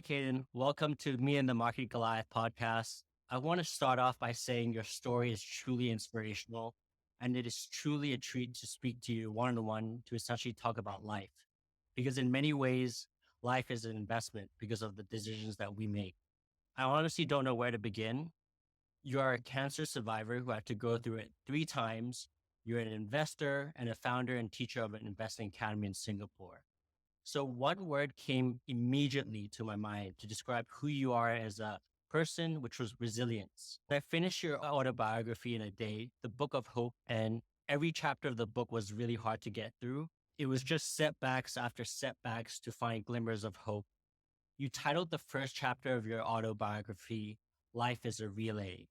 Cayden. Welcome to Me and the Market Goliath podcast. I want to start off by saying your story is truly inspirational, and it is truly a treat to speak to you one on one to essentially talk about life. Because in many ways, life is an investment because of the decisions that we make. I honestly don't know where to begin. You are a cancer survivor who had to go through it 3 times. You're an investor and a founder and teacher of an investing academy in Singapore. So one word came immediately to my mind to describe who you are as a person, which was resilience. I finished your autobiography in a day, The Book of Hope, and every chapter of the book was really hard to get through. It was just setbacks after setbacks to find glimmers of hope. You titled the first chapter of your autobiography, Life is a Relay.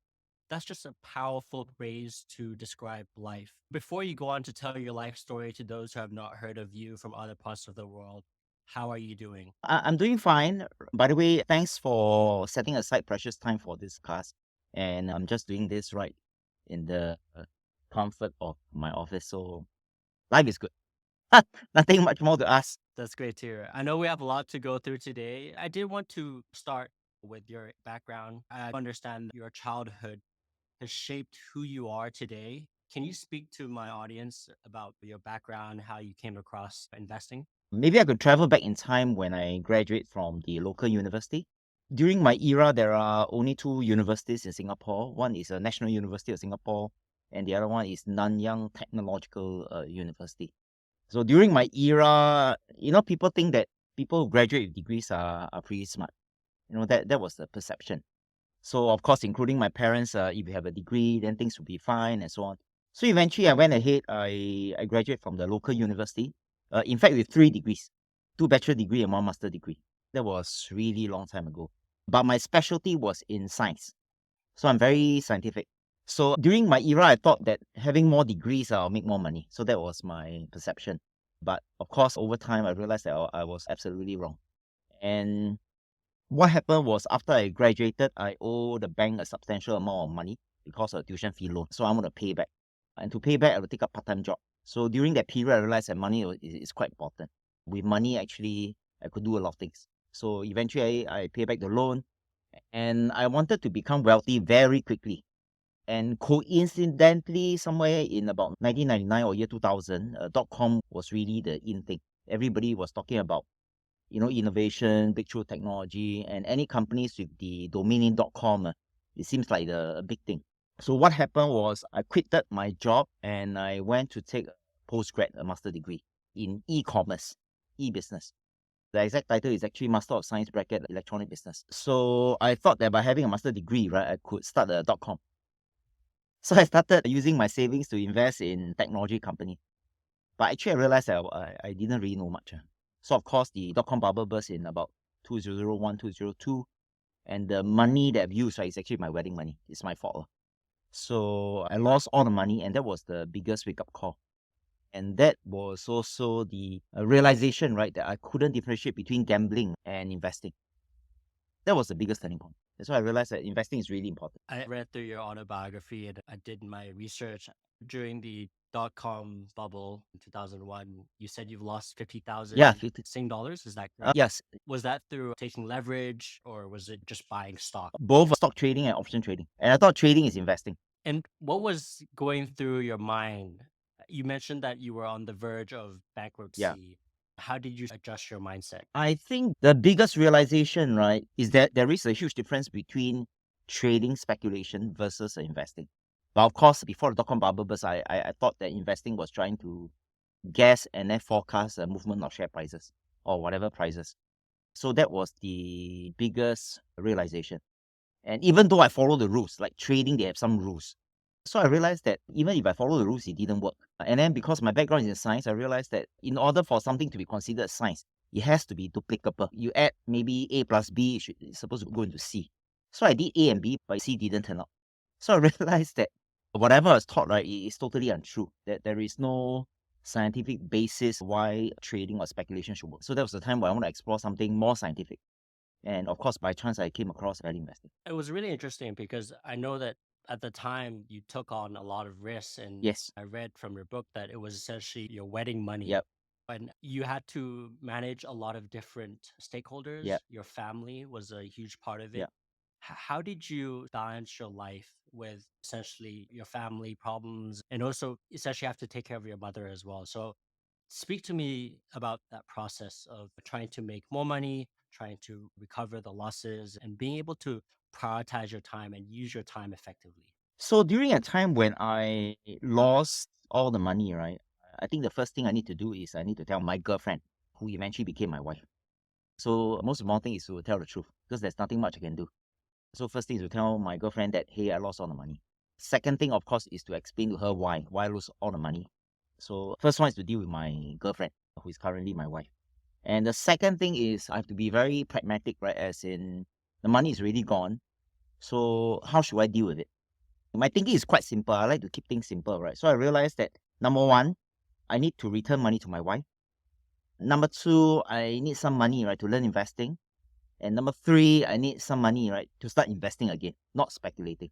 That's just a powerful phrase to describe life. Before you go on to tell your life story to those who have not heard of you from other parts of the world, how are you doing? I'm doing fine. By the way, thanks for setting aside precious time for this class. And I'm just doing this right in the comfort of my office. So life is good. Nothing much more to ask. That's great to hear. I know we have a lot to go through today. I did want to start with your background. I understand your childhood has shaped who you are today. Can you speak to my audience about your background, how you came across investing? Maybe I could travel back in time when I graduate from the local university. During my era, there are only two universities in Singapore. One is a National University of Singapore, and the other one is Nanyang Technological University. So during my era, people think that people who graduate with degrees are pretty smart. That was the perception. So of course, including my parents, if you have a degree, then things will be fine and so on. So eventually I went ahead, I graduated from the local university. In fact, with 3 degrees, 2 bachelor degree and 1 master degree. That was really long time ago. But my specialty was in science. So I'm very scientific. So during my era, I thought that having more degrees, I'll make more money. So that was my perception. But of course, over time, I realized that I was absolutely wrong. And what happened was after I graduated, I owe the bank a substantial amount of money because of tuition fee loan. So I want to pay back. And to pay back, I will take a part-time job. So during that period, I realized that money is quite important. With money, actually, I could do a lot of things. So eventually, I pay back the loan. And I wanted to become wealthy very quickly. And coincidentally, somewhere in about 1999 or year 2000, .com was really the in thing. Everybody was talking about, innovation, breakthrough technology, and any companies with the domain name .com, it seems like a big thing. So what happened was I quitted my job and I went to take a postgrad, a master degree in e-commerce, e-business. The exact title is actually Master of Science bracket Electronic Business. So I thought that by having a master degree, right, I could start a .com. So I started using my savings to invest in technology company. But actually I realized that I didn't really know much. So of course the .com bubble burst in about 2001, 2002. And the money that I've used, right, is actually my wedding money. It's my fault. So I lost all the money and that was the biggest wake-up call. And that was also the realization, right, that I couldn't differentiate between gambling and investing. That was the biggest turning point. That's why I realized that investing is really important. I read through your autobiography and I did my research during the .com bubble in 2001. You said you've lost 50,000 Yeah, 50. Sing dollars. Is that correct? Yes, Was that through taking leverage or was it just buying stock? both stock trading and option trading. And I thought trading is investing. And what was going through your mind? You mentioned that you were on the verge of bankruptcy. How did you adjust your mindset? I think the biggest realization, right, is that there is a huge difference between trading speculation versus investing. But of course, before the dot-com bubble burst, I thought that investing was trying to guess and then forecast the movement of share prices or whatever prices. So that was the biggest realization. And even though I follow the rules, like trading, they have some rules. So I realized that even if I follow the rules, it didn't work. And then because my background is in science, I realized that in order for something to be considered science, it has to be duplicable. You add maybe A plus B, it's supposed to go into C. So I did A and B, but C didn't turn out. So I realized that whatever I was taught, right, is totally untrue. That there is no scientific basis why trading or speculation should work. So that was the time where I want to explore something more scientific. And of course, by chance, I came across value investing. It was really interesting because I know that at the time you took on a lot of risks, and Yes. I read from your book that it was essentially your wedding money. Yep. And you had to manage a lot of different stakeholders. Yeah, Your family was a huge part of yeah. it. How did you balance your life with essentially your family problems and also essentially have to take care of your mother as well? So speak to me about that process of trying to make more money, trying to recover the losses, and being able to prioritize your time and use your time effectively. So during a time when I lost all the money, right? I think the first thing I need to do is I need to tell my girlfriend, who eventually became my wife. So most important thing is to tell the truth because there's nothing much I can do. So first thing is to tell my girlfriend that, hey, I lost all the money. Second thing, of course, is to explain to her why I lose all the money. So first one is to deal with my girlfriend, who is currently my wife. And the second thing is I have to be very pragmatic, right? As in the money is already gone. So how should I deal with it? My thinking is quite simple. I like to keep things simple, right? So I realized that number one, I need to return money to my wife. Number two, I need some money, right, to learn investing. And number three, I need some money, right, to start investing again, not speculating.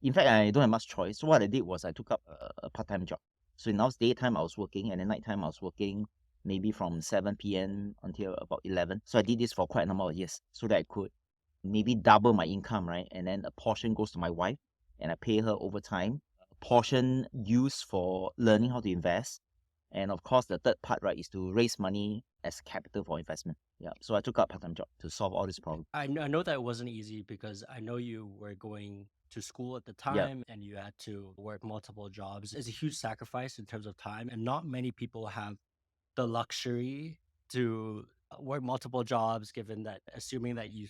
In fact, I don't have much choice. So what I did was I took up a part-time job. So in the daytime, I was working, and then nighttime, I was working maybe from 7 p.m. until about 11. So I did this for quite a number of years so that I could maybe double my income, right? And then a portion goes to my wife, and I pay her over time. A portion used for learning how to invest. And of course, the third part, right, is to raise money as capital for investment. Yeah. So I took up a part-time job to solve all this problem. I know that it wasn't easy because I know you were going to school at the Yeah. time and you had to work multiple jobs. It's a huge sacrifice in terms of time, and not many people have the luxury to work multiple jobs, given that assuming that you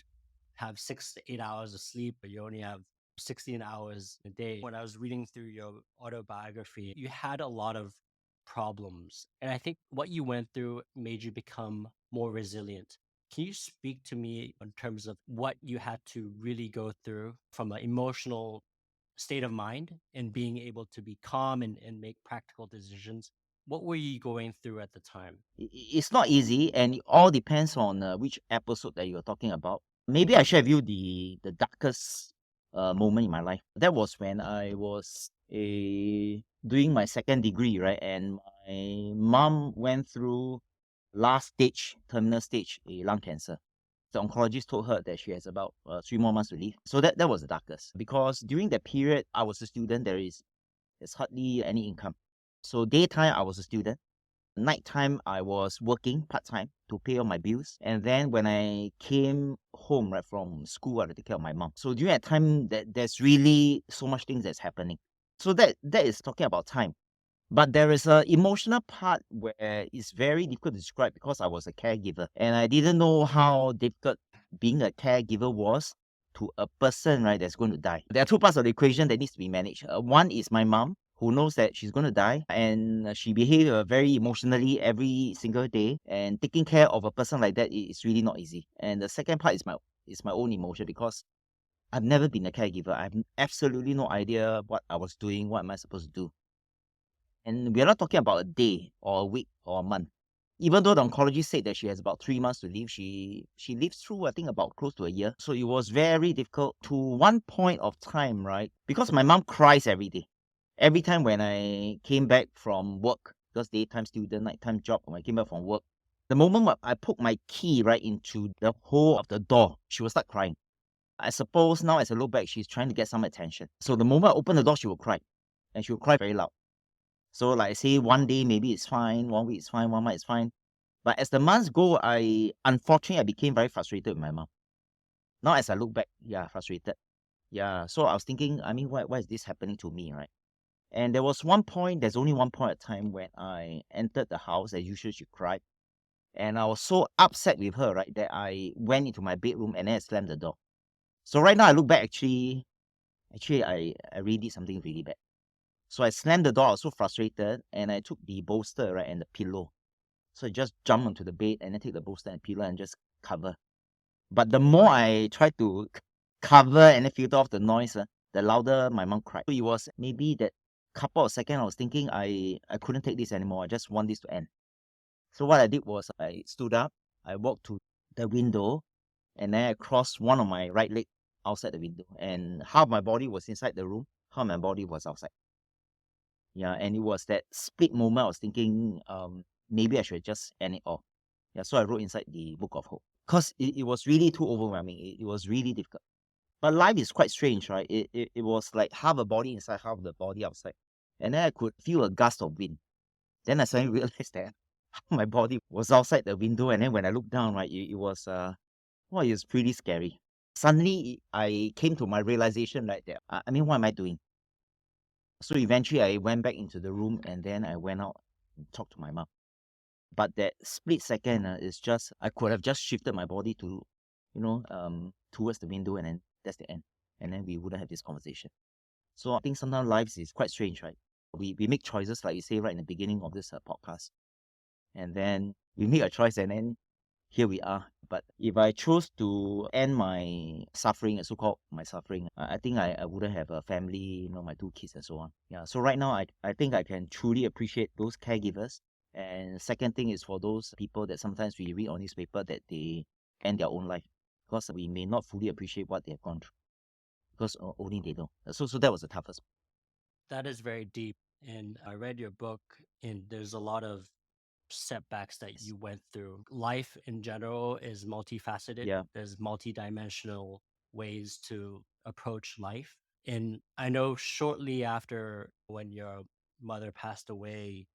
have 6 to 8 hours of sleep, but you only have 16 hours a day. When I was reading through your autobiography, you had a lot of problems. And I think what you went through made you become more resilient. Can you speak to me in terms of what you had to really go through from an emotional state of mind and being able to be calm and make practical decisions? What were you going through at the time? It's not easy, and it all depends on which episode that you're talking about. Maybe I share with you the darkest moment in my life. That was when I was doing my second degree, right? And my mom went through last stage, terminal stage, a lung cancer. The oncologist told her that she has about 3 more months to live. So that was the darkest. Because during that period, I was a student. There's hardly any income. So daytime, I was a student. Nighttime, I was working part-time to pay all my bills. And then when I came home, right, from school, I had to take care of my mom. So during that time, there's really so much things that's happening. So that is talking about time. But there is a emotional part where it's very difficult to describe because I was a caregiver and I didn't know how difficult being a caregiver was to a person, right, that's going to die. There are two parts of the equation that needs to be managed. One is my mom, who knows that she's going to die, and she behaves very emotionally every single day. And taking care of a person like that is really not easy. And the second part is my own emotion because I've never been a caregiver. I have absolutely no idea what I was doing, what am I supposed to do. And we're not talking about a day or a week or a month. Even though the oncologist said that she has about 3 months to live, she lived through, I think, about close to a year. So it was very difficult to one point of time, right? Because my mom cries every day. Every time when I came back from work, because daytime student, nighttime job, when I came back from work, the moment I put my key right into the hole of the door, she will start crying. I suppose now as I look back, she's trying to get some attention. So the moment I open the door, she will cry. And she will cry very loud. So like I say, one day maybe it's fine, 1 week it's fine, 1 month it's fine. But as the months go, unfortunately I became very frustrated with my mom. Now as I look back, yeah, frustrated. Yeah. So I was thinking, I mean, why is this happening to me, right? And there's only one point at time when I entered the house, as usual she cried. And I was so upset with her, right, that I went into my bedroom and then I slammed the door. So right now I look back, actually I really did something really bad. So I slammed the door. I was so frustrated, and I took the bolster, right, and the pillow. So I just jumped onto the bed and then take the bolster and pillow and just cover. But the more I tried to cover and then filter off the noise, the louder my mom cried. So it was maybe that couple of seconds I was thinking I couldn't take this anymore. I just want this to end. So what I did was I stood up, I walked to the window, and then I crossed one of my right leg outside the window. And half my body was inside the room, half my body was outside. Yeah, and it was that split moment I was thinking, maybe I should just end it all. Yeah, so I wrote inside the Book of Hope. Because it was really too overwhelming. It was really difficult. But life is quite strange, right? It was like half a body inside, half the body outside. And then I could feel a gust of wind. Then I suddenly realized that my body was outside the window. And then when I looked down, right, it was well, it was pretty scary. Suddenly, I came to my realization right there. I mean, what am I doing? So eventually, I went back into the room and then I went out and talked to my mom. But that split second is just, I could have just shifted my body to, towards the window, and then that's the end. And then we wouldn't have this conversation. So I think sometimes life is quite strange, right? We make choices, like you say right in the beginning of this podcast. And then we make a choice and then here we are. But if I chose to end my suffering, so-called my suffering, I think I wouldn't have a family, my 2 kids and so on. Yeah. So right now, I think I can truly appreciate those caregivers. And second thing is for those people that sometimes we read on newspaper that they end their own life because we may not fully appreciate what they have gone through because only they know. So that was the toughest. That is very deep. And I read your book, and there's a lot of setbacks that you went through. Life in general is multifaceted. Yeah. There's multidimensional ways to approach life. And I know shortly after when your mother passed away,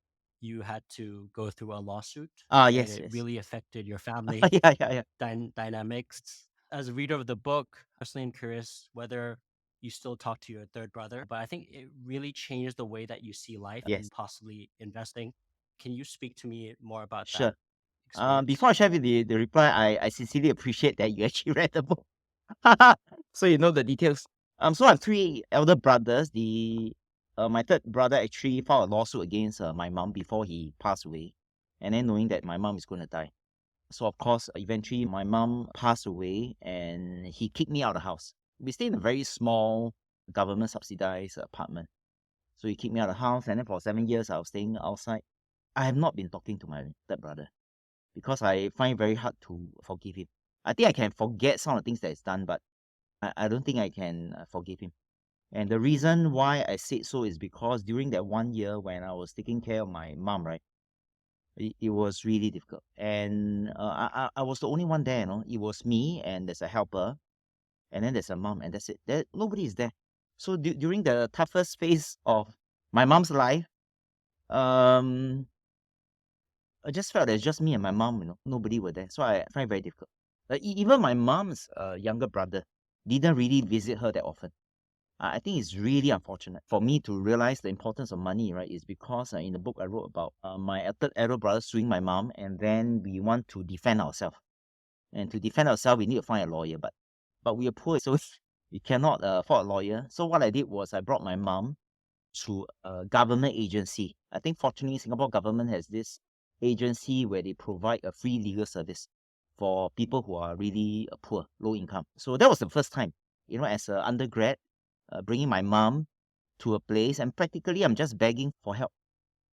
you had to go through a lawsuit. And Yes, it yes. really affected your family Yeah. dynamics. As a reader of the book, personally, I'm curious whether you still talk to your third brother, but I think it really changed the way that you see life Yes. and possibly investing. Can you speak to me more about Sure. that experience? Before I share with the reply, I sincerely appreciate that you actually read the book. So you know the details. So I have 3 elder brothers. My third brother actually filed a lawsuit against my mom before he passed away, and then knowing that my mom is going to die. So of course, eventually my mom passed away, and he kicked me out of the house. We stay in a very small government subsidized apartment. So he kicked me out of the house, and then for 7 years I was staying outside. I have not been talking to my third brother because I find it very hard to forgive him. I think I can forget some of the things that he's done, but I don't think I can forgive him. And the reason why I said so is because during that 1 year when I was taking care of my mom, right, it was really difficult. And I was the only one there, It was me and there's a helper, and then there's a mom, and that's it. Nobody is there. So during the toughest phase of my mom's life, um, I just felt that it's just me and my mom, nobody were there. So I find it very difficult. Even my mom's younger brother didn't really visit her that often. I think it's really unfortunate for me to realize the importance of money, right? Is because in the book I wrote about my third elder brother suing my mom, and then we want to defend ourselves. And to defend ourselves, we need to find a lawyer, but we are poor, so we cannot afford a lawyer. So what I did was I brought my mom to a government agency. I think fortunately Singapore government has this agency where they provide a free legal service for people who are really poor, low income. So that was the first time, as an undergrad, bringing my mom to a place, and practically I'm just begging for help.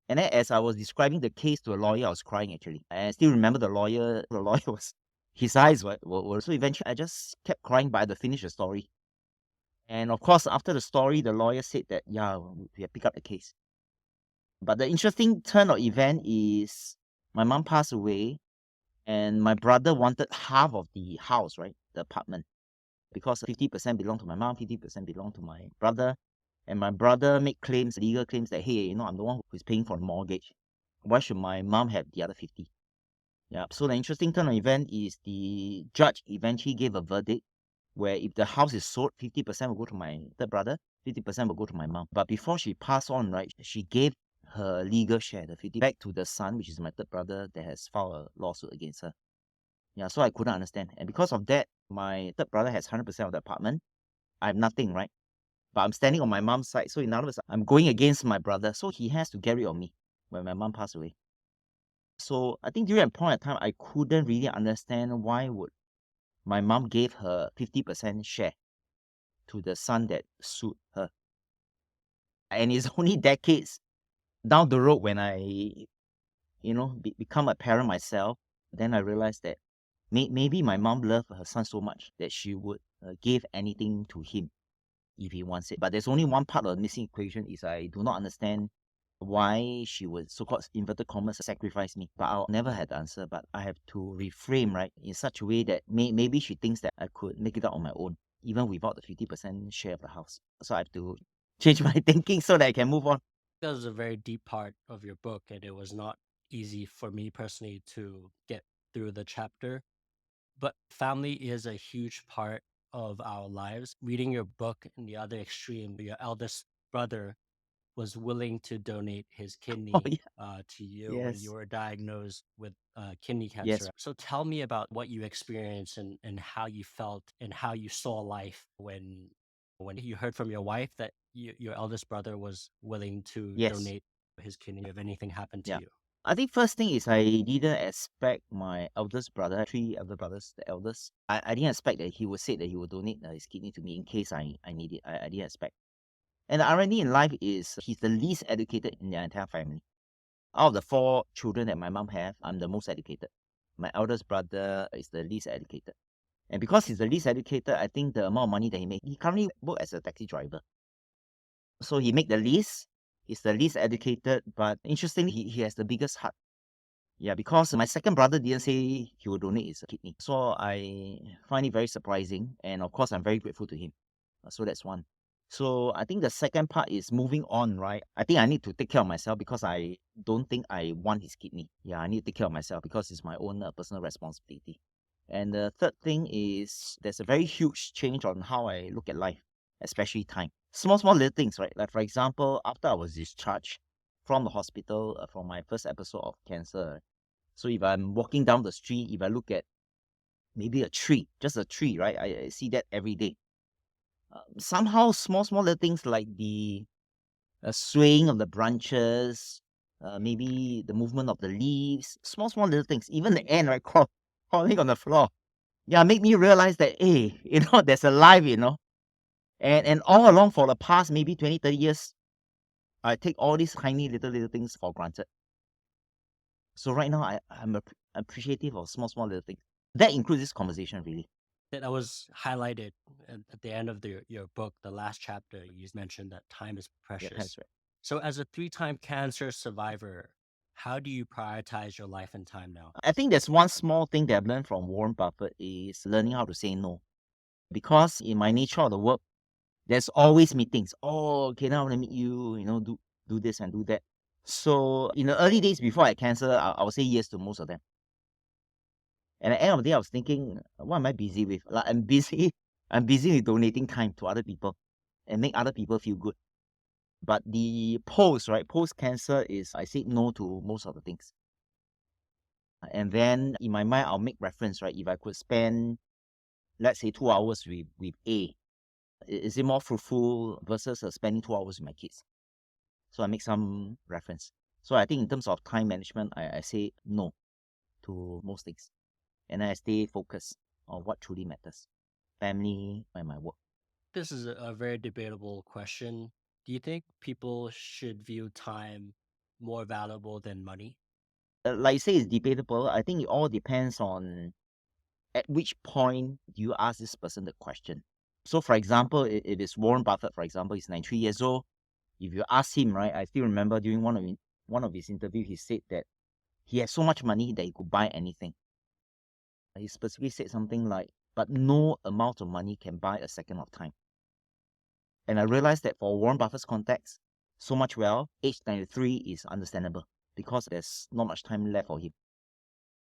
And then as I was describing the case to a lawyer, I was crying actually. I still remember the lawyer. The lawyer was, his eyes were so eventually I just kept crying, but I had to finish the story. And of course, after the story, the lawyer said that, yeah, we have picked up the case. But the interesting turn of event is my mom passed away, and my brother wanted half of the house, right? The apartment. Because 50% belonged to my mom, 50% belonged to my brother. And my brother made claims, legal claims that, hey, I'm the one who is paying for the mortgage. Why should my mom have the other 50? Yeah. So the interesting turn of event is the judge eventually gave a verdict where if the house is sold, 50% will go to my third brother, 50% will go to my mom. But before she passed on, right, she gave her legal share, the 50, back to the son, which is my third brother, that has filed a lawsuit against her. Yeah, so I couldn't understand. And because of that, my third brother has 100% of the apartment. I have nothing, right? But I'm standing on my mom's side. So in other words, I'm going against my brother. So he has to get rid of me when my mom passed away. So I think during that point of time, I couldn't really understand why would my mom gave her 50% share to the son that sued her. And it's only decades down the road when I, become a parent myself, then I realized that maybe my mom loved her son so much that she would give anything to him if he wants it. But there's only one part of the missing equation is I do not understand why she would so-called inverted commas sacrifice me. But I'll never had the answer. But I have to reframe, right, in such a way that maybe she thinks that I could make it out on my own, even without the 50% share of the house. So I have to change my thinking so that I can move on. That was a very deep part of your book, and it was not easy for me personally to get through the chapter. But family is a huge part of our lives. Reading your book in the other extreme, your eldest brother was willing to donate his Oh, kidney yeah. to you when you Yes. were diagnosed with kidney cancer. Yes. So tell me about what you experienced and how you felt and how you saw life when you heard from your wife that your eldest brother was willing to Yes. donate his kidney if anything happened to Yeah. you. I think first thing is I didn't expect my eldest brother, three elder brothers, the eldest. I didn't expect that he would say that he would donate his kidney to me in case I need it. I didn't expect. And the irony in life is he's the least educated in their entire family. Out of the four children that my mom have, I'm the most educated. My eldest brother is the least educated. And because he's the least educated, I think the amount of money that he makes, he currently works as a taxi driver. So he make the least, he's the least educated, but interestingly, he has the biggest heart. Yeah, because my second brother didn't say he would donate his kidney. So I find it very surprising. And of course, I'm very grateful to him. So that's one. So I think the second part is moving on, right? I think I need to take care of myself because I don't think I want his kidney. Yeah, I need to take care of myself because it's my own personal responsibility. And the third thing is there's a very huge change on how I look at life, especially time. Small little things, right? Like, for example, after I was discharged from the hospital from my first episode of cancer, so if I'm walking down the street, if I look at maybe a tree, just a tree, right? I see that every day. Somehow, small little things like the swaying of the branches, maybe the movement of the leaves, small little things. Even the ant, right, crawling on the floor. Yeah, make me realize that, hey, there's a life, And all along for the past maybe 20, 30 years, I take all these tiny little things for granted. So right now, I'm appreciative of small little things. That includes this conversation, really. That was highlighted at the end of your book, the last chapter. You mentioned that time is Yeah, precious. that's right. So, as a three-time cancer survivor, how do you prioritize your life and time now? I think there's one small thing that I've learned from Warren Buffett is learning how to say no. Because in my nature of the work, there's always meetings. Oh, okay, now I want to meet you, do this and do that. So in the early days before I had cancer, I would say yes to most of them. And at the end of the day, I was thinking, what am I busy with? Like I'm busy, I'm busy with donating time to other people and make other people feel good. But the post cancer is I said no to most of the things. And then in my mind, I'll make reference, right? If I could spend, let's say, 2 hours with A, is it more fruitful versus spending 2 hours with my kids? So I make some reference. So I think in terms of time management, I say no to most things. And then I stay focused on what truly matters, family and my work. This is a very debatable question. Do you think people should view time more valuable than money? Like you say, it's debatable. I think it all depends on at which point do you ask this person the question. So, for example, it is Warren Buffett, for example, he's 93 years old. If you ask him, right, I still remember during one of his interviews, he said that he has so much money that he could buy anything. He specifically said something like, but no amount of money can buy a second of time. And I realized that for Warren Buffett's context, so much wealth, age 93 is understandable because there's not much time left for him.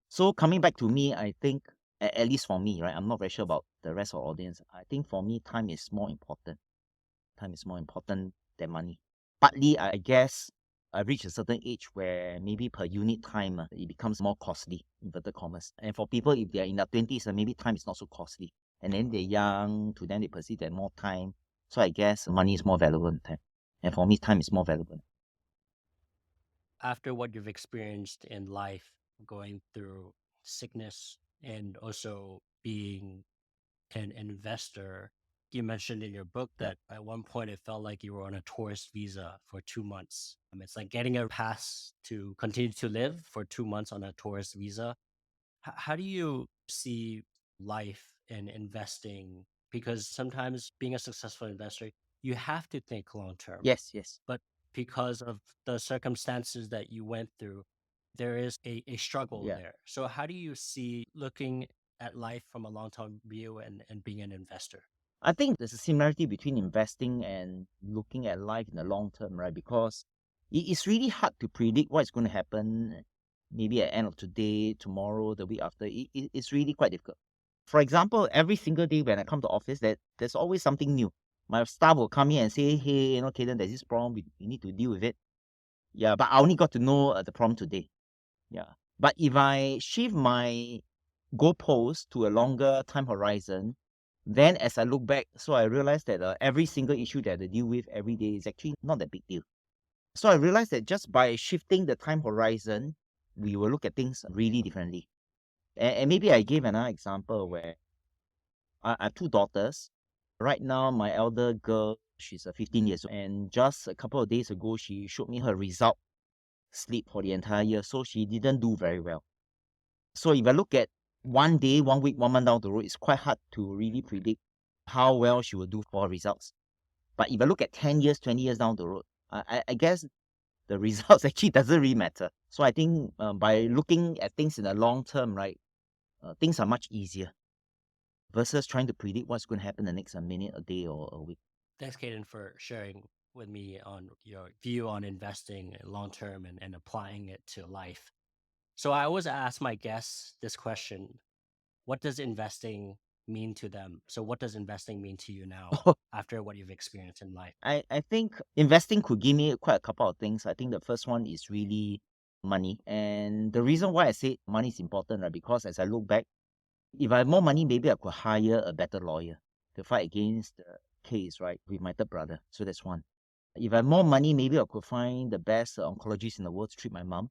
So coming back to me, I think, at least for me, right, I'm not very sure about the rest of the audience. I think for me, time is more important. Time is more important than money. Partly, I guess, I reached a certain age where maybe per unit time, it becomes more costly, inverted commas. And for people, if they're in their 20s, maybe time is not so costly. And then they're young, to them they perceive they have more time. So I guess money is more valuable than time. And for me, time is more valuable. After what you've experienced in life, going through sickness and also being an investor, you mentioned in your book Yeah. that at one point it felt like you were on a tourist visa for 2 months. It's like getting a pass to continue to live for 2 months on a tourist visa. How do you see life and investing? Because sometimes being a successful investor, you have to think long term. Yes, yes. But because of the circumstances that you went through, there is a struggle Yeah. there. So how do you see looking at life from a long-term view and being an investor? I think there's a similarity between investing and looking at life in the long term, right? Because it's really hard to predict what's going to happen maybe at the end of today, tomorrow, the week after. It's really quite difficult. For example, every single day when I come to office, there's always something new. My staff will come in and say, hey, Cayden, there's this problem. We need to deal with it. Yeah, but I only got to know the problem today. Yeah. But if I shift my goalpost to a longer time horizon, then as I look back, so I realized that every single issue that I deal with every day is actually not that big deal. So I realized that just by shifting the time horizon, we will look at things really differently. And maybe I gave another example where I have two daughters. Right now, my elder girl, she's 15 years old. And just a couple of days ago, she showed me her result slip for the entire year. So she didn't do very well. So if I look at one day, 1 week, 1 month down the road, it's quite hard to really predict how well she will do for results. But if I look at 10 years, 20 years down the road, I guess the results actually doesn't really matter. So I think by looking at things in the long term, right, things are much easier versus trying to predict what's going to happen the next minute, a day, or a week. Thanks, Caden, for sharing with me on your view on investing long term and applying it to life. So I always ask my guests this question: what does investing mean to them? So what does investing mean to you now after what you've experienced in life? I think investing could give me quite a couple of things. I think the first one is really money. And the reason why I say money is important, right? Because as I look back, if I had more money, maybe I could hire a better lawyer to fight against the case, right, with my third brother. So that's one. If I had more money, maybe I could find the best oncologist in the world to treat my mom.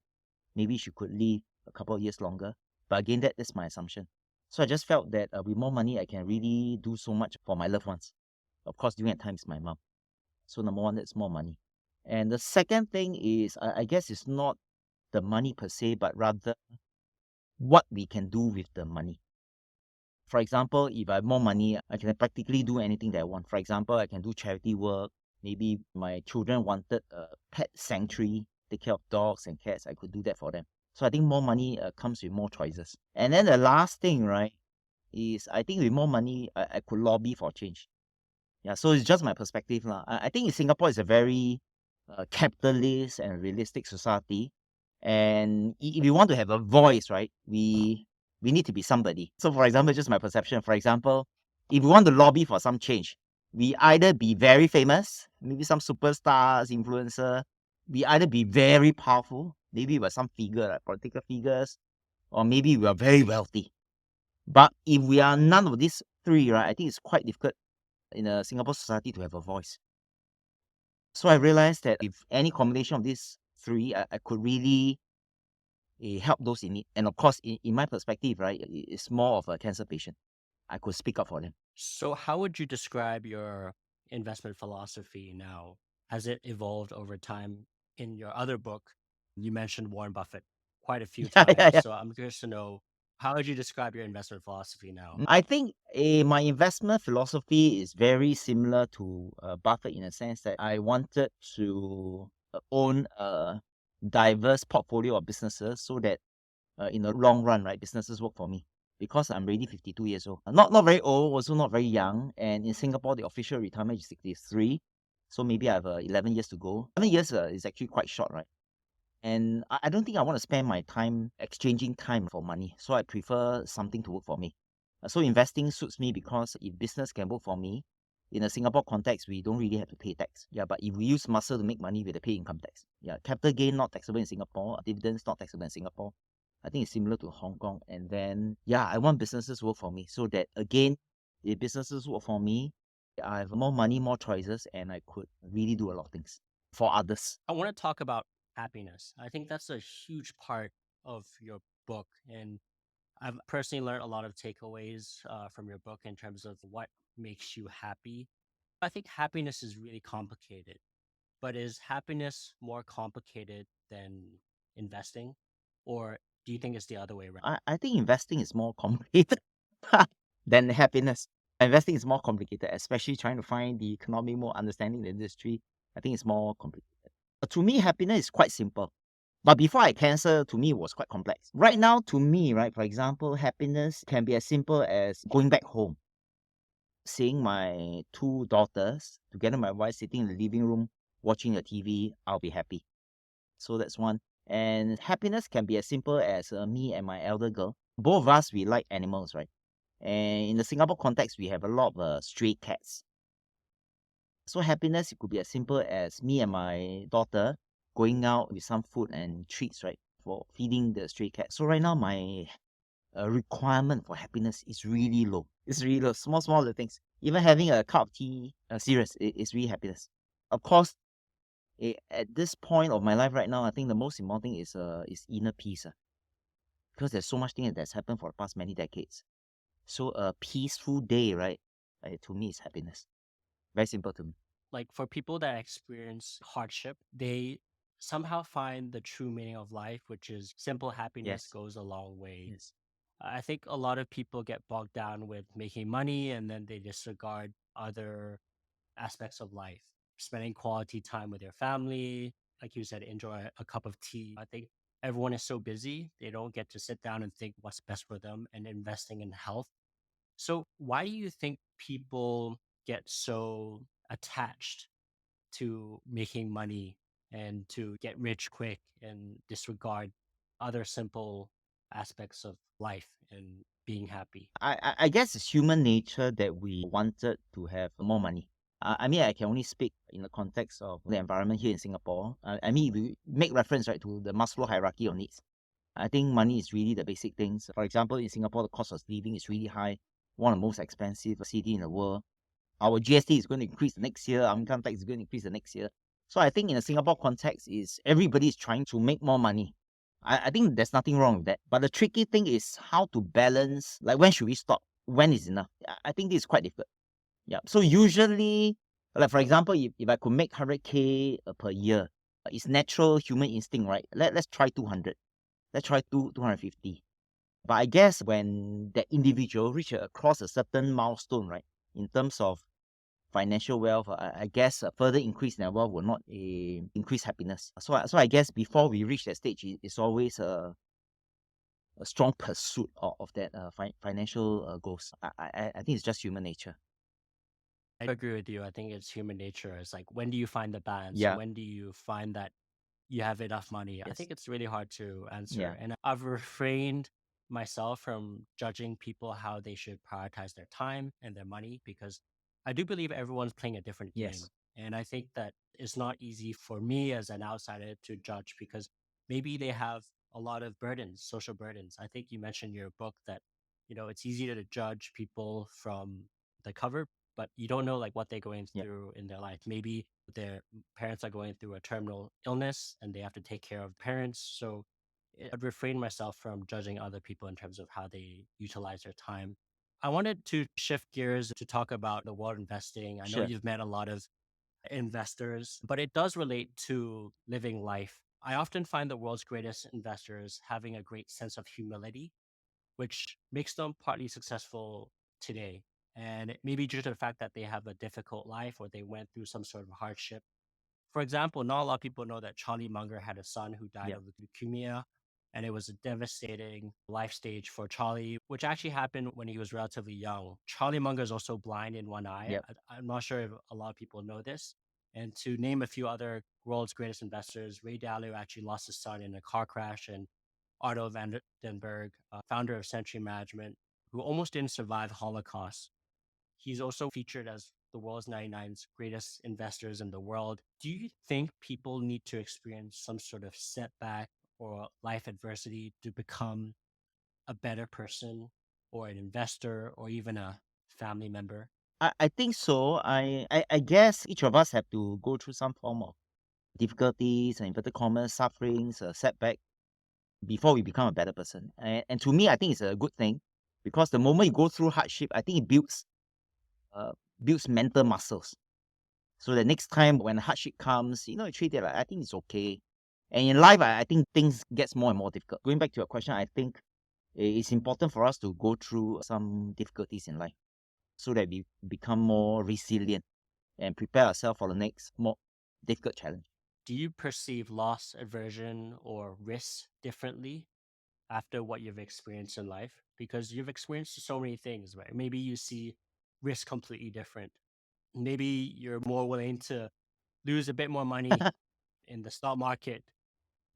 Maybe she could live a couple of years longer. But again, that's my assumption. So I just felt that with more money, I can really do so much for my loved ones. Of course, during that time, it's my mom. So number one, that's more money. And the second thing is, I guess it's not the money per se, but rather what we can do with the money. For example, if I have more money, I can practically do anything that I want. For example, I can do charity work. Maybe my children wanted a pet sanctuary, take care of dogs and cats. I could do that for them. So I think more money comes with more choices. And then the last thing, right, is I think with more money, I could lobby for change. Yeah, so it's just my perspective lah. I think in Singapore is a very capitalist and realistic society, and if you want to have a voice, right, we need to be somebody. So, for example, just my perception. For example, if we want to lobby for some change, we either be very famous, maybe some superstars, influencer. We either be very powerful, maybe we're some figure, like political figures, or maybe we are very wealthy. But if we are none of these three, right, I think it's quite difficult in a Singapore society to have a voice. So I realized that if any combination of these three, I could really help those in need. And of course, in my perspective, right, it's more of a cancer patient. I could speak up for them. So how would you describe your investment philosophy now? Has it evolved over time? In your other book, you mentioned Warren Buffett quite a few Yeah, yeah, times. yeah. So I'm curious to know, how would you describe your investment philosophy now? I think my investment philosophy is very similar to Buffett in a sense that I wanted to own a diverse portfolio of businesses so that in the long run, right, businesses work for me. Because I'm already 52 years old. Not very old, also not very young. And in Singapore, the official retirement is 63. So maybe I have 11 years to go. 11 years is actually quite short, right? And I don't think I want to spend my time exchanging time for money. So I prefer something to work for me. So investing suits me because if business can work for me, in a Singapore context, we don't really have to pay tax. Yeah, but if we use muscle to make money, we have to pay income tax. Yeah, capital gain not taxable in Singapore, dividends not taxable in Singapore. I think it's similar to Hong Kong. And then, yeah, I want businesses to work for me so that, again, if businesses work for me, I have more money, more choices, and I could really do a lot of things for others. I want to talk about happiness. I think that's a huge part of your book. And I've personally learned a lot of takeaways from your book in terms of what makes you happy. I think happiness is really complicated, but is happiness more complicated than investing? Or do you think it's the other way around? I think investing is more complicated than happiness. Investing is more complicated, especially trying to find the economic more understanding the industry. I think it's more complicated. To me, happiness is quite simple. But before I cancel, to me, it was quite complex. Right now, to me, right, for example, happiness can be as simple as going back home, seeing my two daughters, together with my wife sitting in the living room, watching the TV, I'll be happy. So that's one. And happiness can be as simple as me and my elder girl. Both of us, we like animals, right? And in the Singapore context, we have a lot of stray cats. So happiness, it could be as simple as me and my daughter going out with some food and treats, right, for feeding the stray cat. So right now, my requirement for happiness is really low. It's really low. Small little things. Even having a cup of tea, serious, is really happiness. Of course, at this point of my life right now, I think the most important thing is inner peace. Because there's so much thing that's happened for the past many decades. So a peaceful day, right, to me is happiness. Very simple to me. Like for people that experience hardship, they somehow find the true meaning of life, which is simple happiness Yes. goes a long way. Yes. I think a lot of people get bogged down with making money and then they disregard other aspects of life, spending quality time with their family, like you said, enjoy a cup of tea. I think everyone is so busy, they don't get to sit down and think what's best for them and investing in health. So, why do you think people get so attached to making money and to get rich quick and disregard other simple aspects of life and being happy? I guess it's human nature that we wanted to have more money. I mean, I can only speak in the context of the environment here in Singapore. I mean, if we make reference, right, to the Maslow hierarchy of needs, I think money is really the basic things. For example, in Singapore, the cost of living is really high, one of the most expensive city in the world. Our GST is going to increase the next year. Our income tax is going to increase the next year. So I think in a Singapore context is everybody is trying to make more money. I think there's nothing wrong with that. But the tricky thing is how to balance, like when should we stop? When is enough? I think this is quite difficult. Yeah. So usually, like for example, if I could make 100K per year, it's natural human instinct, right? Let's try 200. Let's try 250. But I guess when that individual reach across a certain milestone, right, in terms of financial wealth, I guess a further increase in their wealth will not increase happiness. So I guess before we reach that stage, it's always a strong pursuit of that financial goals. I think it's just human nature. I agree with you. I think it's human nature. It's like, when do you find the balance? Yeah. When do you find that you have enough money? I Yes. think it's really hard to answer. Yeah. And I've refrained myself from judging people how they should prioritize their time and their money because I do believe everyone's playing a different game. Yes. And I think that it's not easy for me as an outsider to judge because maybe they have a lot of burdens, social burdens. I think you mentioned in your book that, it's easy to judge people from the cover, but you don't know like what they're going Yeah. through in their life. Maybe their parents are going through a terminal illness and they have to take care of parents. So I'd refrain myself from judging other people in terms of how they utilize their time. I wanted to shift gears to talk about the world investing. I know Sure. you've met a lot of investors, but it does relate to living life. I often find the world's greatest investors having a great sense of humility, which makes them partly successful today. And it may be due to the fact that they have a difficult life or they went through some sort of hardship. For example, not a lot of people know that Charlie Munger had a son who died Yeah. of leukemia, and it was a devastating life stage for Charlie, which actually happened when he was relatively young. Charlie Munger is also blind in one eye. Yeah. I'm not sure if a lot of people know this. And to name a few other world's greatest investors, Ray Dalio actually lost his son in a car crash, and Otto Vandenberg, founder of Century Management, who almost didn't survive Holocaust. He's also featured as the world's 99's greatest investors in the world. Do you think people need to experience some sort of setback or life adversity to become a better person or an investor or even a family member? I think so. I guess each of us have to go through some form of difficulties, inverted commas, sufferings, setback before we become a better person. And to me, I think it's a good thing because the moment you go through hardship, I think it uh, builds mental muscles. So the next time when hardship comes, you treat it like, I think it's okay. And in life, I think things gets more and more difficult. Going back to your question, I think it's important for us to go through some difficulties in life so that we become more resilient and prepare ourselves for the next more difficult challenge. do you perceive loss, aversion, or risk differently after what you've experienced in life? Because you've experienced so many things, right? Maybe you see risk completely different. Maybe you're more willing to lose a bit more money in the stock market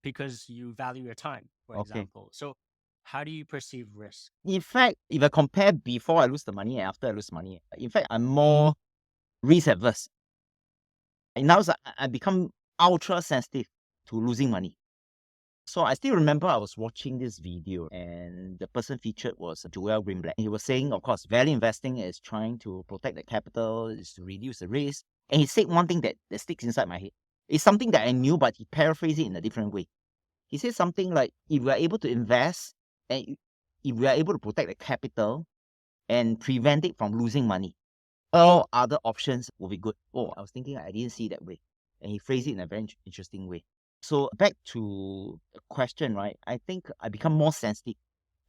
because you value your time, for Okay. example. So, how do you perceive risk? In fact, if I compare before I lose the money and after I lose money, in fact, I'm more risk adverse. And now I become ultra sensitive to losing money. So I still remember I was watching this video and the person featured was Joel Greenblatt. He was saying, of course, value investing is trying to protect the capital, is to reduce the risk. And he said one thing that sticks inside my head. It's something that I knew, but he paraphrased it in a different way. He said something like, if we are able to invest and if we are able to protect the capital and prevent it from losing money, all other options will be good. Oh, I was thinking I didn't see it that way. And he phrased it in a very interesting way. So back to the question, right? I think I become more sensitive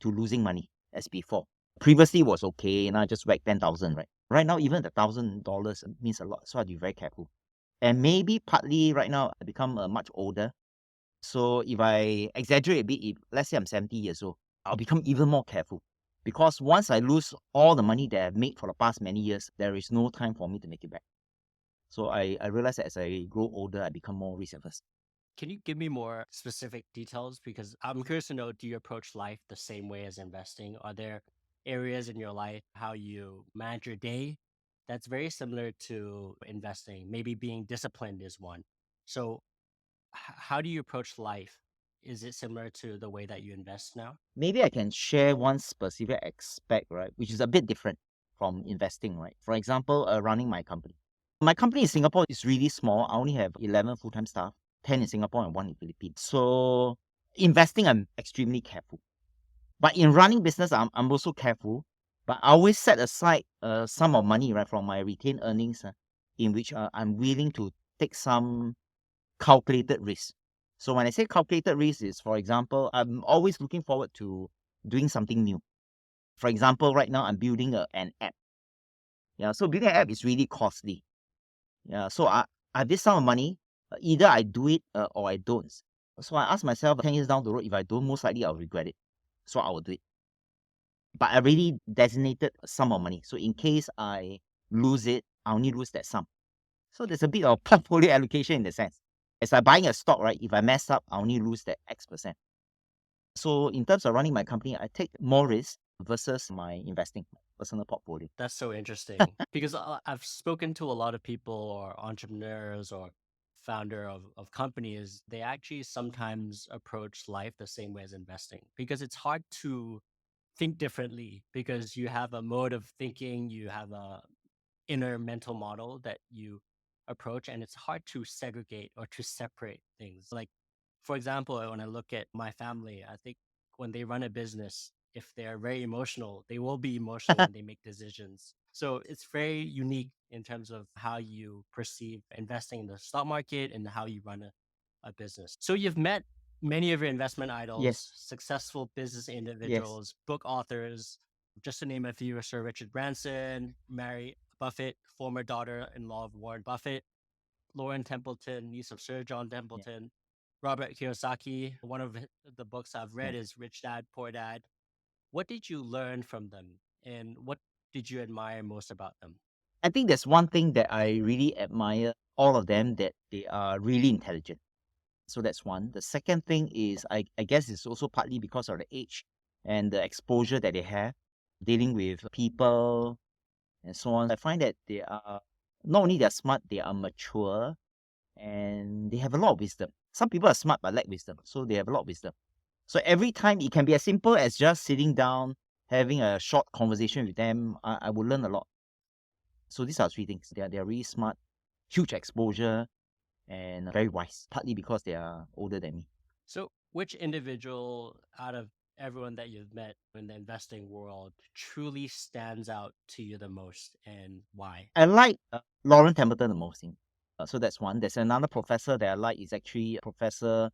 to losing money as before. Previously was okay, and I just whack 10,000, right? Right now, even the $1,000 means a lot, so I have to be very careful. And maybe partly right now I become much older. So if I exaggerate a bit, if let's say I'm 70 years old, I'll become even more careful. Because once I lose all the money that I've made for the past many years, there is no time for me to make it back. So I realize that as I grow older, I become more risk averse. Can you give me more specific details? Because I'm curious to know, do you approach life the same way as investing? Are there areas in your life, how you manage your day, that's very similar to investing? Maybe being disciplined is one. So, how do you approach life? Is it similar to the way that you invest now? Maybe I can share one specific aspect, right, which is a bit different from investing, right? For example, running my company. My company in Singapore is really small. I only have 11 full-time staff, 10 in Singapore and 1 in Philippines. So investing, I'm extremely careful. But in running business, I'm also careful. But I always set aside a sum of money, right, from my retained earnings, in which I'm willing to take some calculated risk. So when I say calculated risk is, for example, I'm always looking forward to doing something new. For example, right now I'm building an app. Yeah, so building an app is really costly. Yeah, so I have this sum of money. Either I do it or I don't. So I ask myself, 10 years down the road, if I don't, most likely I'll regret it. So I will do it. But I already designated a sum of money. So in case I lose it, I only lose that sum. So there's a bit of portfolio allocation in the sense. As I buying a stock, right? If I mess up, I only lose that X%. So in terms of running my company, I take more risk versus my investing, personal portfolio. That's so interesting because I've spoken to a lot of people or entrepreneurs or founder of companies. They actually sometimes approach life the same way as investing because it's hard to think differently because you have a mode of thinking, you have a inner mental model that you approach, and it's hard to segregate or to separate things. Like, for example, when I look at my family, I think when they run a business, if they're very emotional, they will be emotional when they make decisions. So it's very unique in terms of how you perceive investing in the stock market and how you run a business. So you've met many of your investment Yes, idols, successful business yes, individuals, book authors, just to name a few: Sir Richard Branson, Mary Buffett, former daughter-in-law of Warren Buffett, Lauren Templeton, niece of Sir John yeah, Templeton, Robert Kiyosaki. One of the books I've yeah. read is Rich Dad, Poor Dad. What did you learn from them, and what did you admire most about them? I think there's one thing that I really admire all of them, that they are really intelligent. So that's one. The second thing is, I guess it's also partly because of the age and the exposure that they have dealing with people and so on. I find that they are not only they're smart, they are mature and they have a lot of wisdom. Some people are smart but lack wisdom, so they have a lot of wisdom. So every time it can be as simple as just sitting down, having a short conversation with them, I will learn a lot. So these are three things. They are really smart, huge exposure, and very wise. Partly because they are older than me. So, which individual out of everyone that you've met in the investing world truly stands out to you the most, and why? I like Lauren Templeton the most. So that's one. There's another professor that I like, is actually Professor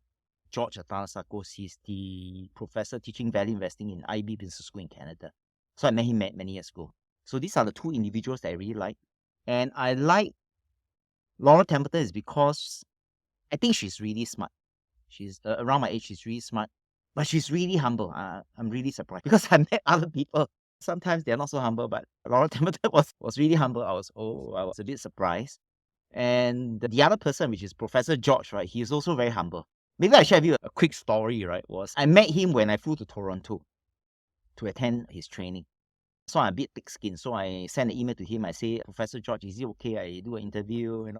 George Athanassakos. He's the professor teaching value investing in IB Business School in Canada. So I met him many years ago. So these are the two individuals that I really like. And I like Lauren Templeton is because I think she's really smart. She's around my age. She's really smart, but she's really humble. I'm really surprised because I met other people. Sometimes they're not so humble, but Lauren Templeton was really humble. I was a bit surprised. And the other person, which is Professor George, right? He's also very humble. Maybe I share with you a quick story, right? Was I met him when I flew to Toronto to attend his training. So I'm a bit thick-skinned. So I sent an email to him. I say, Professor George, is it okay I do an interview,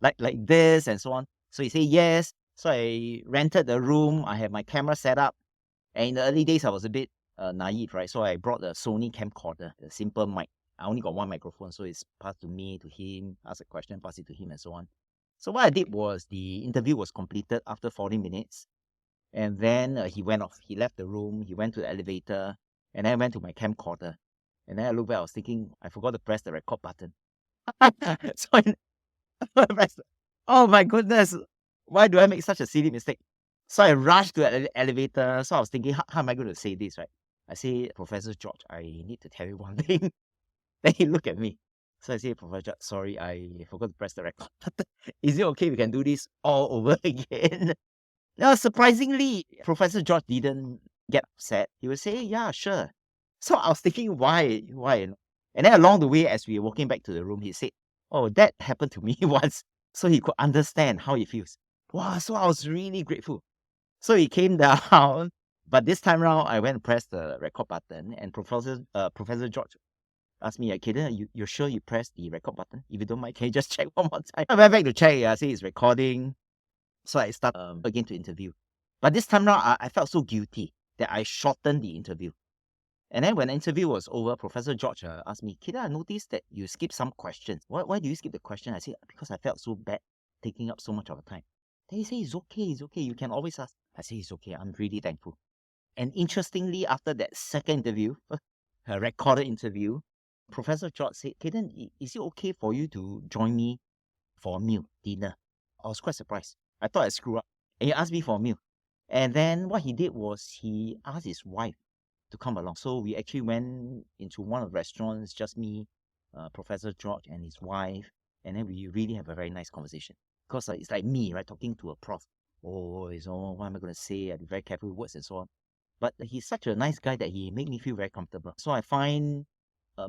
like this and so on? So he said yes. So I rented the room. I had my camera set up. And in the early days, I was a bit naive, right? So I brought a Sony camcorder, a simple mic. I only got one microphone, so it's passed to me, to him, ask a question, pass it to him, and so on. So what I did was the interview was completed after 40 minutes. And then he went off. He left the room. He went to the elevator. And then I went to my camcorder. And then I looked back. I was thinking, I forgot to press the record button. So I pressed, oh my goodness, why do I make such a silly mistake? So I rushed to the elevator. So I was thinking, how am I going to say this, right? I say, Professor George, I need to tell you one thing. Then he looked at me. So I say, Professor George, sorry, I forgot to press the record button. Is it okay we can do this all over again? Now, surprisingly, Professor George didn't get upset. He would say, yeah, sure. So I was thinking, why? And then along the way, as we were walking back to the room, he said, oh, that happened to me once. So he could understand how he feels. Wow, so I was really grateful. So he came down, but this time around, I went and pressed the record button, and Professor George asked me, Cayden, you're sure you pressed the record button? If you don't mind, can you just check one more time? I went back to check. I see it's recording. So I started again to interview. But this time around, I felt so guilty that I shortened the interview. And then when the interview was over, Professor George asked me, Cayden, I noticed that you skipped some questions. Why do you skip the question? I said, because I felt so bad taking up so much of the time. Then he said, it's okay. You can always ask. I said, it's okay. I'm really thankful. And interestingly, after that second interview, a recorded interview, Professor George said, Cayden, is it okay for you to join me for a meal, dinner? I was quite surprised. I thought I'd screw up. And he asked me for a meal. And then what he did was he asked his wife to come along. So we actually went into one of the restaurants, just me, Professor George and his wife. And then we really have a very nice conversation. Because it's like me, right, talking to a prof. Oh, what am I going to say? I'll be very careful with words and so on. But he's such a nice guy that he made me feel very comfortable. So I find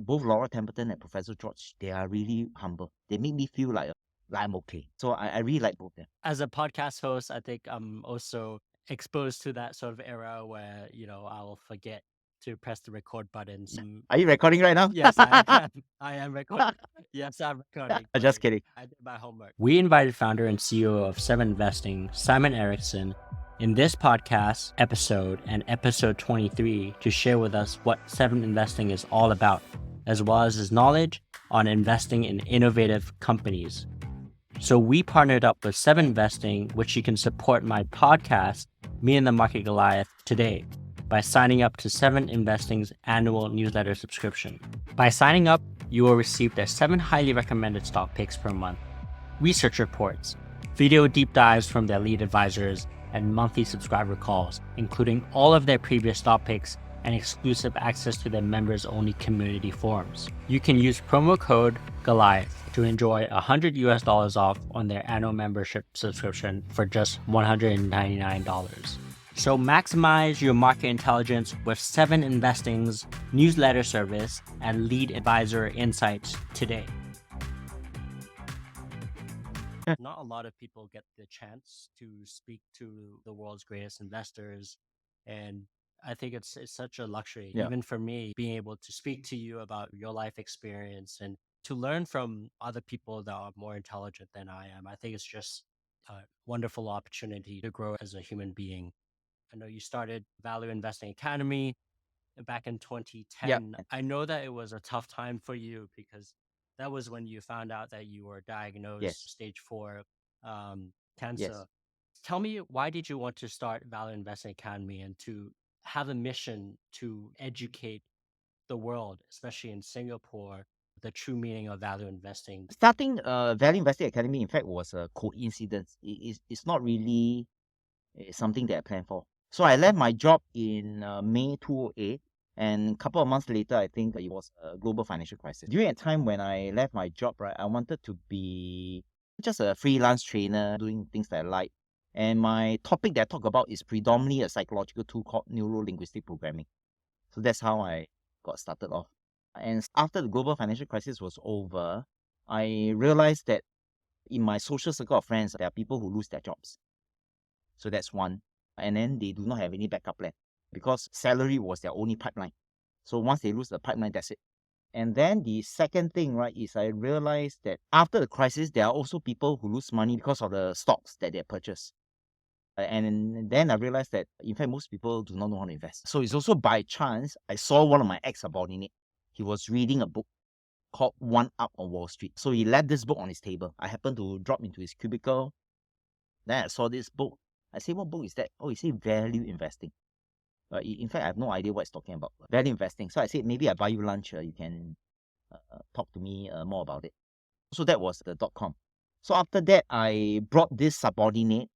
both Lauren Templeton and Professor George, they are really humble. They make me feel like I'm okay. So I really like both of them. As a podcast host, I think I'm also exposed to that sort of era where, I'll forget to press the record button. Are you recording right now? Yes, I am. I am recording. Yes, I'm recording. Just kidding. I did my homework. We invited founder and CEO of Seven Investing, Simon Erickson, in this podcast episode and episode 23 to share with us what Seven Investing is all about, as well as his knowledge on investing in innovative companies. So we partnered up with Seven Investing, which you can support my podcast, Me and the Market Goliath, today by signing up to Seven Investing's annual newsletter subscription. By signing up, you will receive their 7 highly recommended stock picks per month, research reports, video deep dives from their lead advisors, and monthly subscriber calls, including all of their previous stock picks and exclusive access to their members-only community forums. You can use promo code Goliath to enjoy $100 off on their annual membership subscription for just $199. So maximize your market intelligence with Seven Investing's newsletter service and lead advisor insights today. Not a lot of people get the chance to speak to the world's greatest investors, and I think it's such a luxury, Yeah. even for me, being able to speak to you about your life experience and to learn from other people that are more intelligent than I am. I think it's just a wonderful opportunity to grow as a human being. I know you started Value Investing Academy back in 2010. Yeah. I know that it was a tough time for you because that was when you found out that you were diagnosed Yes. stage 4 cancer. Yes. Tell me, why did you want to start Value Investing Academy and to have a mission to educate the world, especially in Singapore, the true meaning of value investing? Starting Value Investing Academy, in fact, was a coincidence. It's not really something that I planned for. So I left my job in May 2008, and a couple of months later, I think it was a global financial crisis. During a time when I left my job, right, I wanted to just a freelance trainer doing things that I like. And my topic that I talk about is predominantly a psychological tool called neuro-linguistic programming. So that's how I got started off. And after the global financial crisis was over, I realized that in my social circle of friends, there are people who lose their jobs. So that's one. And then they do not have any backup plan because salary was their only pipeline. So once they lose the pipeline, that's it. And then the second thing, right, is I realized that after the crisis, there are also people who lose money because of the stocks that they purchased. And then I realized that, in fact, most people do not know how to invest. So it's also by chance, I saw one of my ex-subordinates. He was reading a book called One Up on Wall Street. So he left this book on his table. I happened to drop into his cubicle. Then I saw this book. I said, what book is that? Oh, he said value investing. In fact, I have no idea what he's talking about. Value investing. So I said, maybe I buy you lunch. You can talk to me more about it. So that was the .com. So after that, I brought this subordinate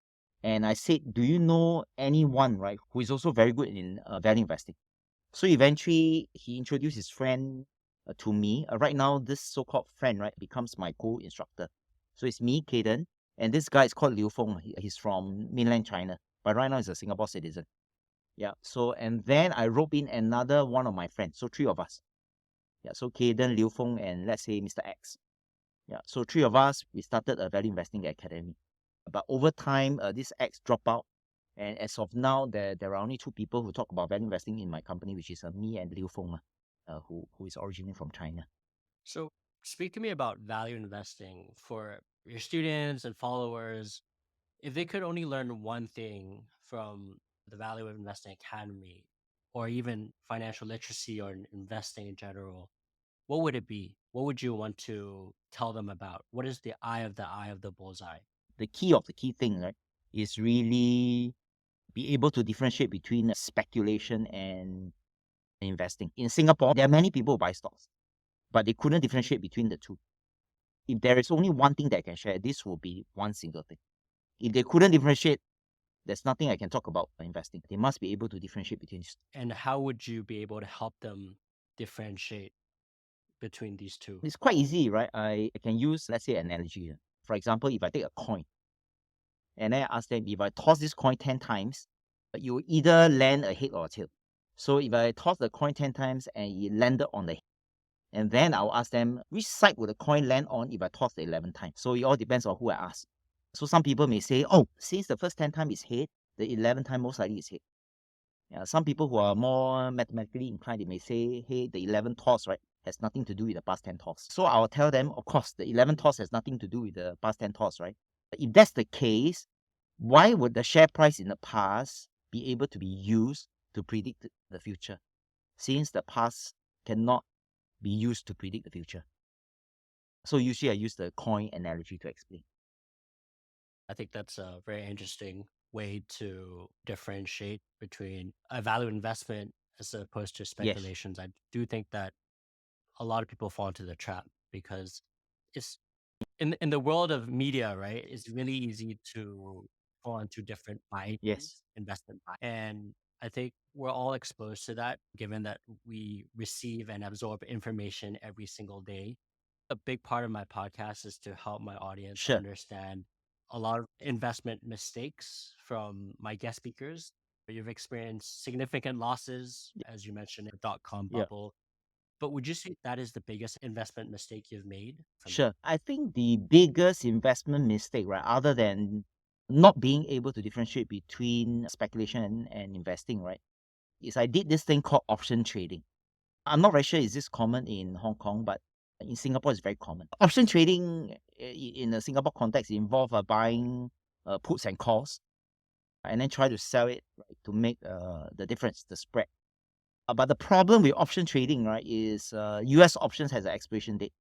and I said, do you know anyone, right, who is also very good in value investing? So eventually, he introduced his friend to me. Right now, this so-called friend, right, becomes my co-instructor. So it's me, Cayden, and this guy is called Liu Feng. He's from mainland China, but right now he's a Singapore citizen. Yeah. So, and then I rope in another one of my friends. So 3 of us. Yeah. So Cayden, Liu Feng, and let's say Mr. X. Yeah. So 3 of us, we started a value investing academy. But over time, this X dropped out. And as of now, there are only 2 people who talk about value investing in my company, which is me and Liu Feng, who is originally from China. So, speak to me about value investing for your students and followers. If they could only learn one thing from the Value of Investing Academy, or even financial literacy or investing in general, what would it be? What would you want to tell them about? What is the eye of the bullseye? The key of the key thing, right, is really be able to differentiate between speculation and investing. In Singapore, there are many people who buy stocks, but they couldn't differentiate between the two. If there is only one thing that I can share, this will be one single thing. If they couldn't differentiate, there's nothing I can talk about investing. They must be able to differentiate between these. And how would you be able to help them differentiate between these two? It's quite easy, right? I can use, let's say, an analogy. For example, if I take a coin and then I ask them, if I toss this coin 10 times, you will either land a head or a tail. So if I toss the coin 10 times and it landed on the head, and then I'll ask them, which side would the coin land on if I toss the 11 times? So it all depends on who I ask. So some people may say, oh, since the first 10 times is head, the 11 time most likely is head. Yeah, some people who are more mathematically inclined, they may say, hey, the 11 toss, right, has nothing to do with the past 10 toss. So I'll tell them, of course, the 11 toss has nothing to do with the past 10 toss, right? But if that's the case, why would the share price in the past be able to be used to predict the future, since the past cannot be used to predict the future? So usually I use the coin analogy to explain. I think that's a very interesting way to differentiate between a value investment as opposed to Yes. speculations. I do think that a lot of people fall into the trap because it's in the world of media, right? It's really easy to fall into different biases, Yes. investment bias. And I think we're all exposed to that given that we receive and absorb information every single day. A big part of my podcast is to help my audience Sure. understand a lot of investment mistakes from my guest speakers. You've experienced significant losses, as you mentioned, in the .com Yeah. bubble. But would you say that is the biggest investment mistake you've made? Sure. I think the biggest investment mistake, right, other than not being able to differentiate between speculation and investing, right, is I did this thing called option trading. I'm not very sure is this common in Hong Kong, but in Singapore it's very common. Option trading in the Singapore context involve buying puts and calls and then try to sell it, right, to make the difference, the spread. But the problem with option trading, right, is US options has an expiration date.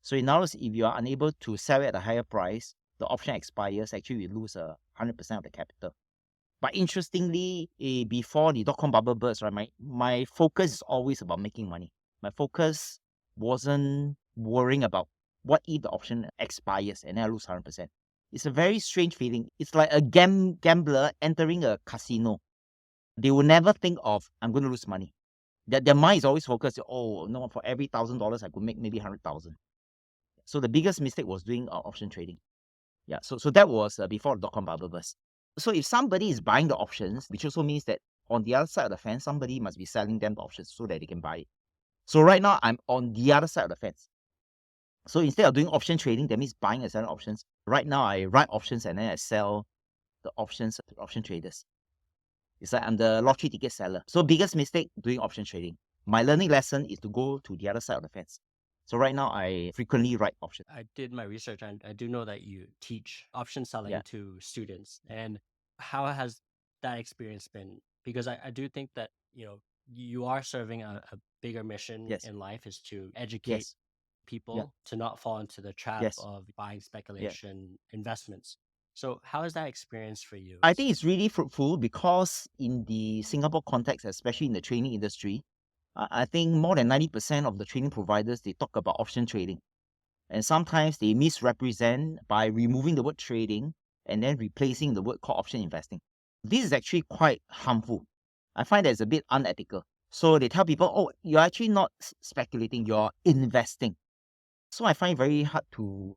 So in other words, if you are unable to sell it at a higher price, the option expires, actually you lose 100% of the capital. But interestingly, before the .com bubble burst, right, my focus is always about making money. My focus wasn't worrying about what if the option expires and then I lose 100%. It's a very strange feeling. It's like a gambler entering a casino. They will never think of, I'm going to lose money. Their mind is always focused, oh, no, for every $1,000, I could make maybe 100,000. So the biggest mistake was doing option trading. Yeah, so that was before the dot-com bubble burst. So if somebody is buying the options, which also means that on the other side of the fence, somebody must be selling them the options so that they can buy it. So right now, I'm on the other side of the fence. So instead of doing option trading, that means buying and selling options. Right now, I write options and then I sell the options to option traders. It's like I'm the lottery ticket seller. So biggest mistake doing option trading. My learning lesson is to go to the other side of the fence. So right now, I frequently write options. I did my research and I do know that you teach option selling Yeah. to students. And how has that experience been? Because I do think that, you are serving a bigger mission Yes. in life is to educate Yes. Yeah. people to not fall into the trap Yes. of buying Yeah. speculation investments. So how is that experience for you? I think it's really fruitful because in the Singapore context, especially in the training industry, I think more than 90% of the training providers, they talk about option trading. And sometimes they misrepresent by removing the word trading and then replacing the word called option investing. This is actually quite harmful. I find that it's a bit unethical. So they tell people, oh, you're actually not speculating, you're investing. So I find it very hard to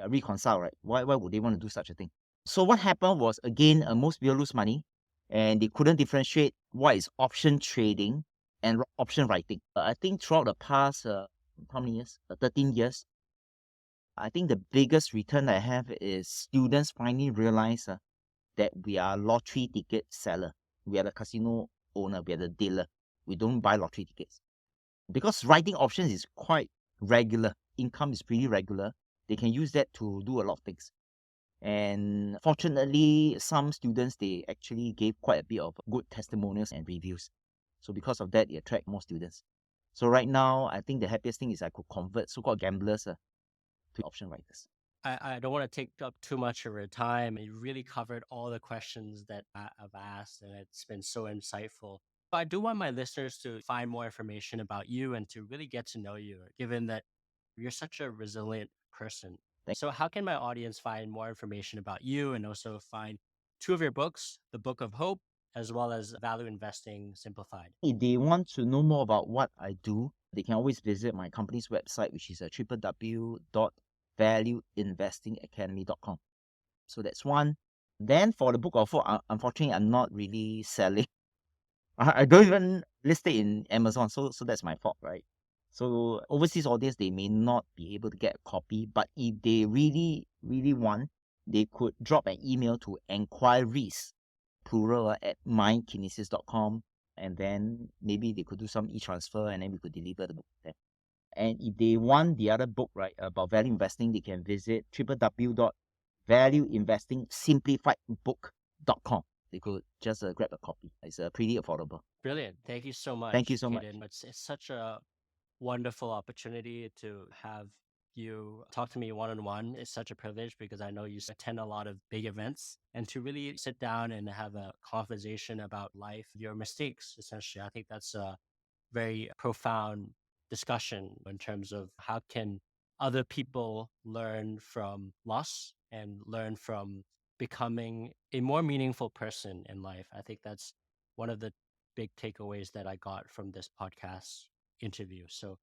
reconcile, right? Why would they want to do such a thing? So what happened was, again, most people lose money and they couldn't differentiate what is option trading and option writing. I think throughout the past, how many years? 13 years, I think the biggest return I have is students finally realize that we are lottery ticket seller. We are the casino owner. We are the dealer. We don't buy lottery tickets. Because writing options is quite regular. Income is pretty regular. They can use that to do a lot of things. And fortunately, some students, they actually gave quite a bit of good testimonials and reviews. So because of that, it attract more students. So right now, I think the happiest thing is I could convert so-called gamblers to option writers. I don't want to take up too much of your time. You really covered all the questions that I've asked, and it's been so insightful. But I do want my listeners to find more information about you and to really get to know you, given that you're such a resilient person. Thank So, how can my audience find more information about you and also find two of your books, The Book of Hope, as well as Value Investing Simplified? If they want to know more about what I do, they can always visit my company's website, which is www.valueinvestingacademy.com. So that's one. Then for the Book of Hope, unfortunately, I'm not really selling. I don't even list it in Amazon, so that's my fault, right? So overseas audience, they may not be able to get a copy, but if they really, really want, they could drop an email to enquiries, plural, at mindkinesis.com, and then maybe they could do some e-transfer, and then we could deliver the book to them. And if they want the other book, right, about value investing, they can visit www.valueinvestingsimplifiedbook.com. They could just grab a copy. It's pretty affordable. Brilliant. Thank you so much, Thank you so much. Cayden. It's such a wonderful opportunity to have you talk to me one on one. It's such a privilege because I know you attend a lot of big events and to really sit down and have a conversation about life, your mistakes, essentially. I think that's a very profound discussion in terms of how can other people learn from loss and learn from becoming a more meaningful person in life. I think that's one of the big takeaways that I got from this podcast interview. So,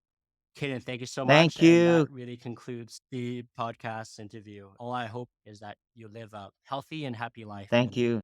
Cayden, thank you so much. Thank And that you. really concludes the podcast interview. All I hope is that you live a healthy and happy life. Thank And you.